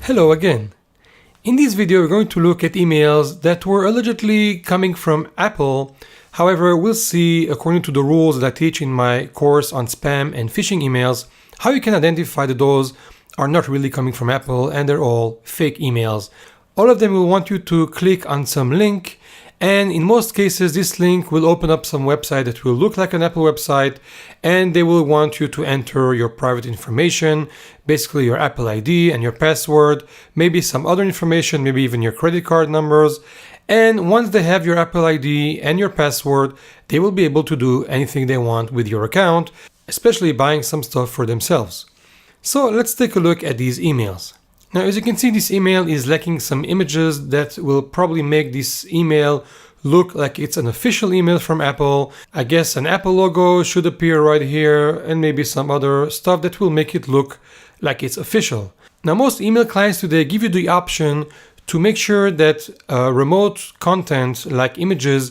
Hello again. In this video we're going to look at emails that were allegedly coming from Apple. However, we'll see, according to the rules that I teach in my course on spam and phishing emails, how you can identify that those are not really coming from Apple and they're all fake emails. All of them will want you to click on some link, and in most cases this link will open up some website that will look like an Apple website, and they will want you to enter your private information, basically your Apple ID and your password, maybe some other information, maybe even your credit card numbers. And once they have your Apple ID and your password, they will be able to do anything they want with your account, especially buying some stuff for themselves. So let's take a look at these emails. Now, as you can see, this email is lacking some images that will probably make this email look like it's an official email from Apple. I guess an Apple logo should appear right here and maybe some other stuff that will make it look like it's official. Now, most email clients today give you the option to make sure that remote content like images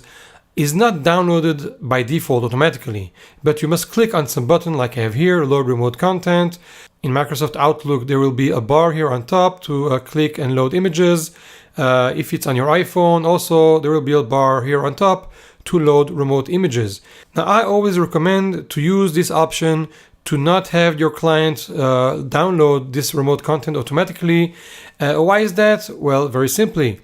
is not downloaded by default automatically, but you must click on some button like I have here, load remote content. In Microsoft Outlook, there will be a bar here on top to click and load images. If it's on your iPhone, also there will be a bar here on top to load remote images. Now, I always recommend to use this option to not have your client download this remote content automatically. Why is that? Well, very simply.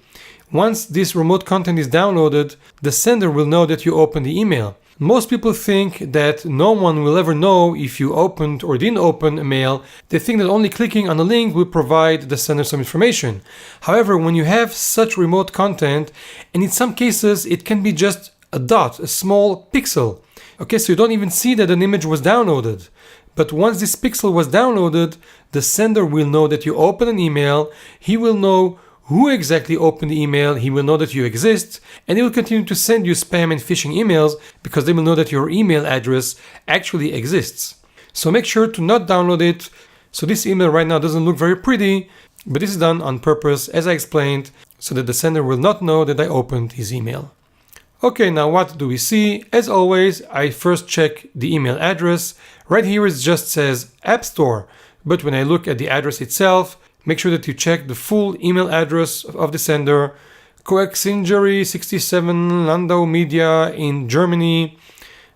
Once this remote content is downloaded, the sender will know that you opened the email. Most people think that no one will ever know if you opened or didn't open a mail. They think that only clicking on a link will provide the sender some information. However, when you have such remote content, and in some cases it can be just a dot, a small pixel. Okay, so you don't even see that an image was downloaded. But once this pixel was downloaded, the sender will know that you opened an email. He will know who exactly opened the email, he will know that you exist, and he will continue to send you spam and phishing emails because they will know that your email address actually exists. So make sure to not download it. So this email right now doesn't look very pretty, but this is done on purpose, as I explained, so that the sender will not know that I opened his email. Okay, now what do we see? As always, I first check the email address. Right here it just says App Store, but when I look at the address itself, make sure that you check the full email address of the sender. Coexingery 67 Landau Media in Germany.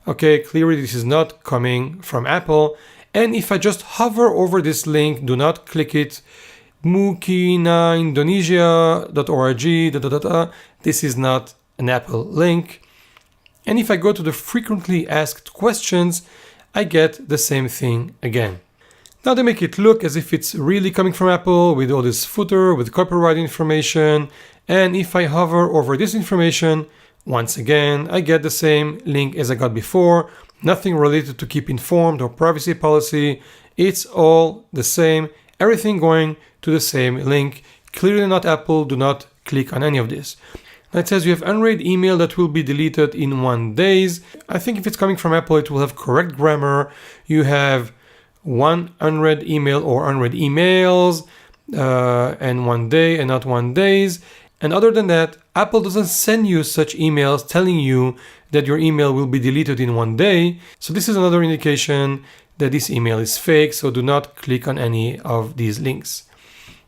Okay, clearly this is not coming from Apple. And if I just hover over this link, do not click it, mukinaindonesia.org, this is not an Apple link. And if I go to the frequently asked questions, I get the same thing again. Now they make it look as if it's really coming from Apple with all this footer, with copyright information. And if I hover over this information, once again, I get the same link as I got before. Nothing related to keep informed or privacy policy. It's all the same. Everything going to the same link. Clearly not Apple. Do not click on any of this. Now it says you have unread email that will be deleted in 1 day. I think if it's coming from Apple, it will have correct grammar. You have one unread email or unread emails and 1 day and not 1 day. And other than that, Apple doesn't send you such emails telling you that your email will be deleted in 1 day. So this is another indication that this email is fake. So do not click on any of these links.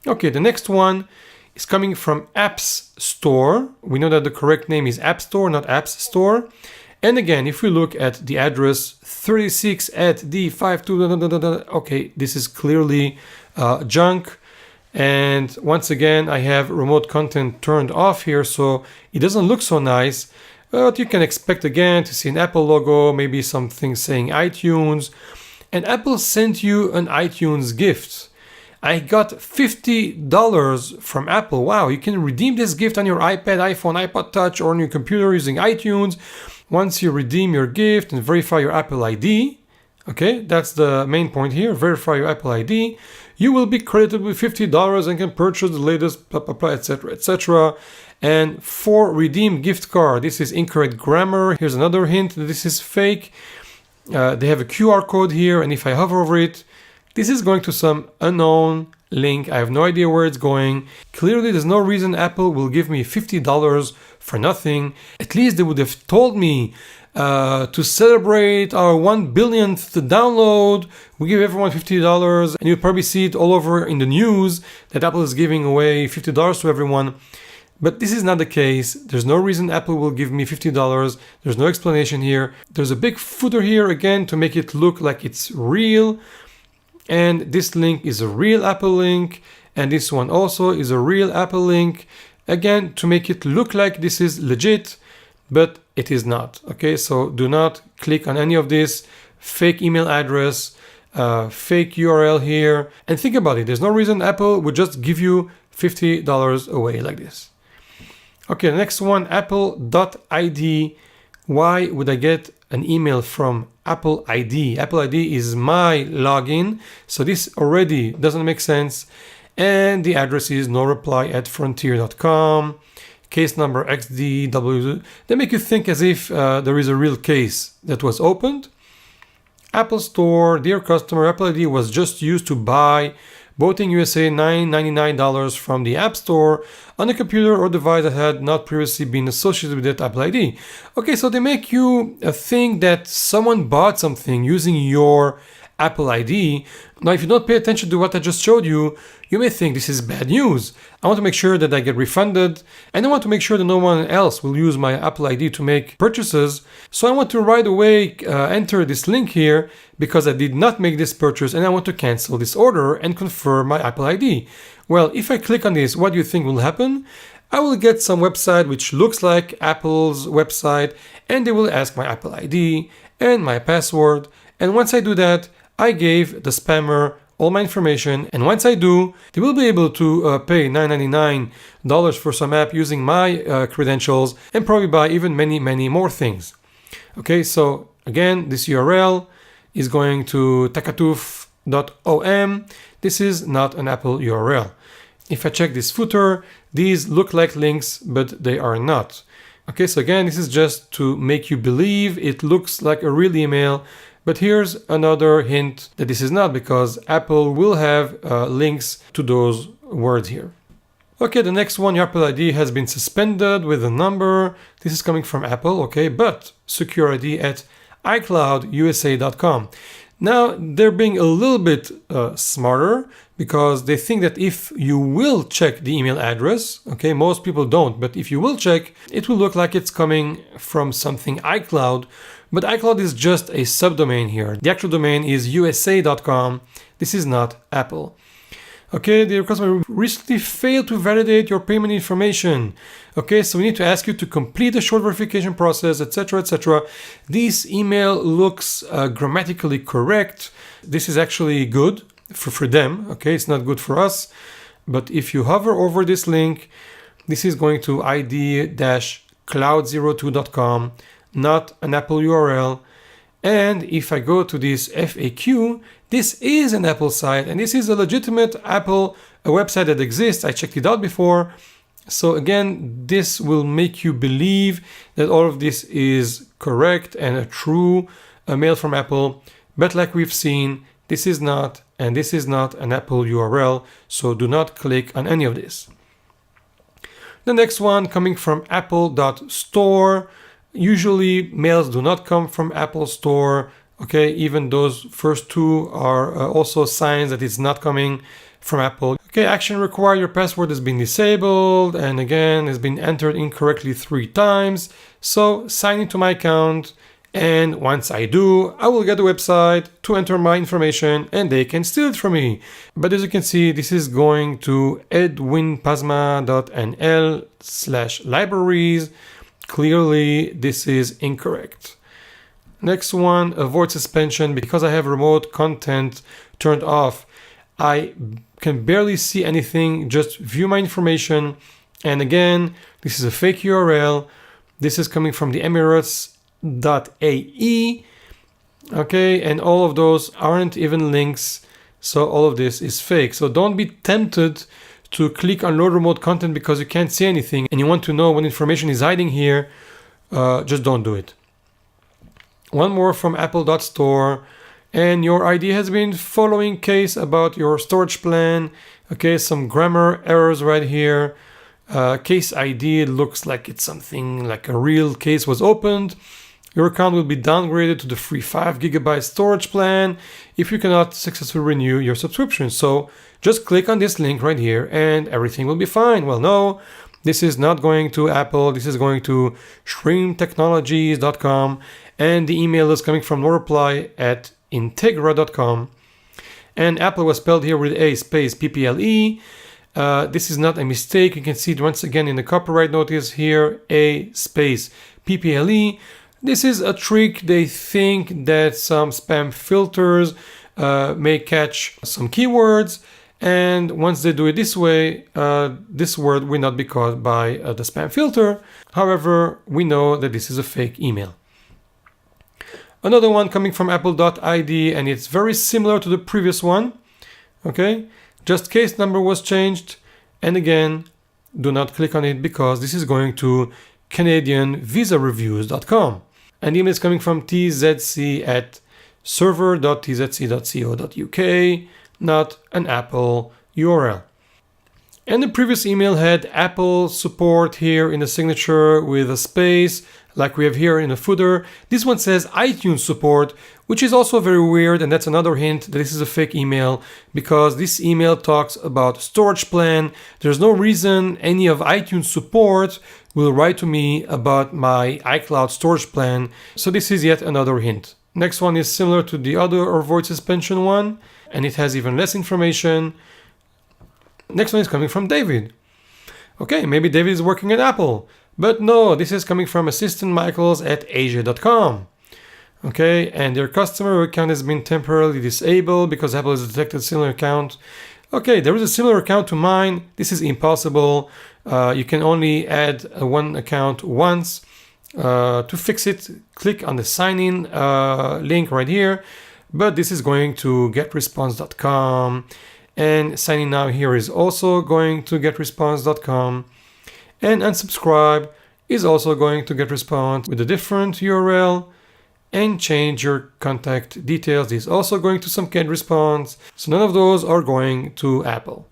Okay, the next one is coming from Apps Store. We know that the correct name is App Store, not Apps Store. And again, if we look at the address 36 at D52, okay, this is clearly junk. And once again, I have remote content turned off here, so it doesn't look so nice. But you can expect again to see an Apple logo, maybe something saying iTunes. And Apple sent you an iTunes gift. I got $50 from Apple. Wow, you can redeem this gift on your iPad, iPhone, iPod Touch, or on your computer using iTunes. Once you redeem your gift and verify your Apple ID, okay, that's the main point here, verify your Apple ID, you will be credited with $50 and can purchase the latest, blah, blah, blah, etc., etc. And for redeem gift card, this is incorrect grammar. Here's another hint that this is fake. They have a QR code here, and if I hover over it, this is going to some unknown link. I have no idea where it's going. Clearly, there's no reason Apple will give me $50 for nothing. At least they would have told me To celebrate our 1 billionth download, we give everyone $50, and you'll probably see it all over in the news that Apple is giving away $50 to everyone. But this is not the case. There's no reason Apple will give me $50. There's no explanation here. There's a big footer here again to make it look like it's real. And this link is a real Apple link. And this one also is a real Apple link. Again, to make it look like this is legit, but it is not. Okay, so do not click on any of this fake email address, fake URL here. And think about it. There's no reason Apple would just give you $50 away like this. Okay, the next one, apple.id. Why would I get an email from Apple ID? Apple ID is my login, so this already doesn't make sense. And the address is noreply@frontier.com. Case number XDW. They make you think as if there is a real case that was opened. Apple Store, dear customer, Apple ID was just used to buy Boating USA $9.99 from the App Store on a computer or device that had not previously been associated with that Apple ID. Okay, so they make you think that someone bought something using your Apple ID. Now, if you don't pay attention to what I just showed you, you may think this is bad news. I want to make sure that I get refunded, and I want to make sure that no one else will use my Apple ID to make purchases. So I want to right away enter this link here because I did not make this purchase, and I want to cancel this order and confirm my Apple ID. Well, if I click on this, what do you think will happen? I will get some website which looks like Apple's website, and they will ask my Apple ID and my password. And once I do that, I gave the spammer all my information, and once I do, they will be able to pay $9.99 for some app using my credentials and probably buy even many more things. Okay, so again, this URL is going to takatuf.om. This is not an Apple URL. If I check this footer, these look like links, but they are not. Okay, so again, this is just to make you believe it looks like a real email. But here's another hint that this is not, because Apple will have links to those words here. Okay, the next one, your Apple ID has been suspended with a number. This is coming from Apple, okay, but secure ID at iCloudUSA.com. Now, they're being a little bit smarter because they think that if you will check the email address, okay, most people don't, but if you will check, it will look like it's coming from something iCloud. But iCloud is just a subdomain here. The actual domain is USA.com. This is not Apple. Okay, the customer recently failed to validate your payment information. Okay, so we need to ask you to complete a short verification process, etc., etc. This email looks grammatically correct. This is actually good for them. Okay, it's not good for us. But if you hover over this link, this is going to id-cloud02.com. not an Apple URL. And if I go to this FAQ, this is an Apple site, and this is a legitimate Apple website that exists. I checked it out before. So again, this will make you believe that all of this is correct and a true mail from Apple. But like we've seen, this is not, and this is not an Apple URL. So do not click on any of this. The next one coming from apple.store. Usually mails do not come from Apple Store. Okay, even those first two are also signs that it's not coming from Apple. Okay, action required, your password has been disabled, and again, has been entered incorrectly 3 times. So sign into my account, and once I do, I will get the website to enter my information, and they can steal it from me. But as you can see, this is going to edwinpasma.nl/libraries. Clearly, this is incorrect. Next one, avoid suspension. Because I have remote content turned off, I can barely see anything, just view my information. And again, this is a fake URL. This is coming from the Emirates.ae. Okay, and all of those aren't even links. So all of this is fake. So don't be tempted to click on load remote content because you can't see anything and you want to know what information is hiding here. Just don't do it. One more from apple.store, and your ID has been following case about your storage plan. Okay, some grammar errors right here. Case ID looks like it's something like a real case was opened. your account will be downgraded to the free 5 GB storage plan if you cannot successfully renew your subscription. So just click on this link right here and everything will be fine. Well, no, this is not going to Apple. This is going to shroomtechnologies.com, and the email is coming from noreply@integra.com. And Apple was spelled here with a space PPLE. This is not a mistake. You can see it once again in the copyright notice here, a space PPLE. This is a trick. They think that some spam filters may catch some keywords, and once they do it this way, this word will not be caught by the spam filter. However, we know that this is a fake email. Another one coming from apple.id, and it's very similar to the previous one. Okay, just case number was changed, and again, do not click on it because this is going to CanadianVisaReviews.com. And the email is coming from tzc@server.tzc.co.uk, not an Apple URL. And the previous email had Apple support here in the signature with a space, like we have here in the footer. This one says iTunes support, which is also very weird, and that's another hint that this is a fake email because this email talks about storage plan. There's no reason any of iTunes support will write to me about my iCloud storage plan, so this is yet another hint. Next one is similar to the other avoid suspension one, and it has even less information. Next one is coming from David. Okay, maybe David is working at Apple, but no, this is coming from Assistant Michaels at Asia.com. Okay, and their customer account has been temporarily disabled because Apple has detected a similar account. Okay, there is a similar account to mine. This is impossible. You can only add one account once. To fix it, click on the sign in link right here, but this is going to getresponse.com, and signing now here is also going to getresponse.com, and unsubscribe is also going to getresponse with a different URL, and change your contact details is also going to some getresponse. So none of those are going to Apple.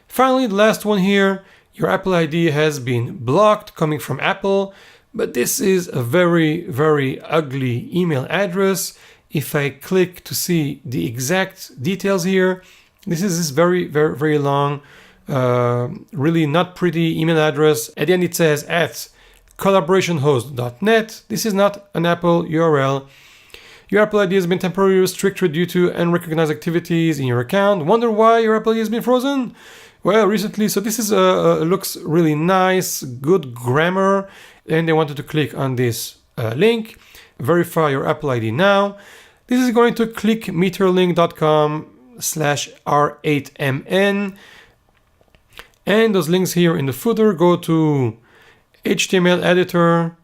Finally, the last one here, your Apple ID has been blocked coming from Apple, but this is a very, very ugly email address. If I click to see the exact details here, this is this very, very, very long, really not pretty email address. At the end it says at collaborationhost.net. This is not an Apple URL. Your Apple ID has been temporarily restricted due to unrecognized activities in your account. Wonder why your Apple ID has been frozen? Well, recently, so this is looks really nice, good grammar, and they wanted to click on this link, verify your Apple ID now. This is going to clickmeterlink.com/R8MN, and those links here in the footer go to HTML editor,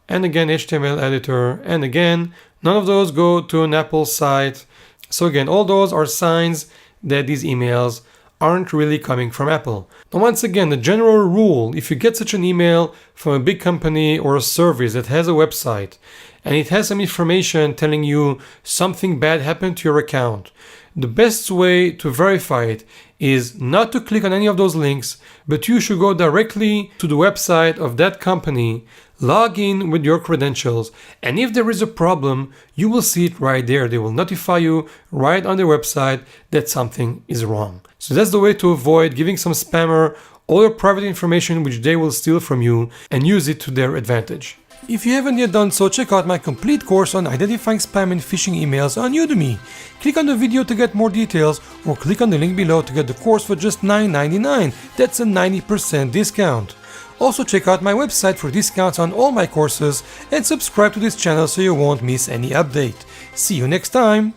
and again HTML editor, and again, none of those go to an Apple site. So again, all those are signs that these emails aren't really coming from Apple. Now once again, the general rule, if you get such an email from a big company or a service that has a website and it has some information telling you something bad happened to your account, the best way to verify it is not to click on any of those links, but you should go directly to the website of that company, log in with your credentials, and if there is a problem, you will see it right there. They will notify you right on their website that something is wrong. So that's the way to avoid giving some spammer all your private information which they will steal from you and use it to their advantage. If you haven't yet done so, check out my complete course on identifying spam and phishing emails on Udemy. Click on the video to get more details, or click on the link below to get the course for just $9.99. That's a 90% discount. Also check out my website for discounts on all my courses, and subscribe to this channel so you won't miss any update. See you next time!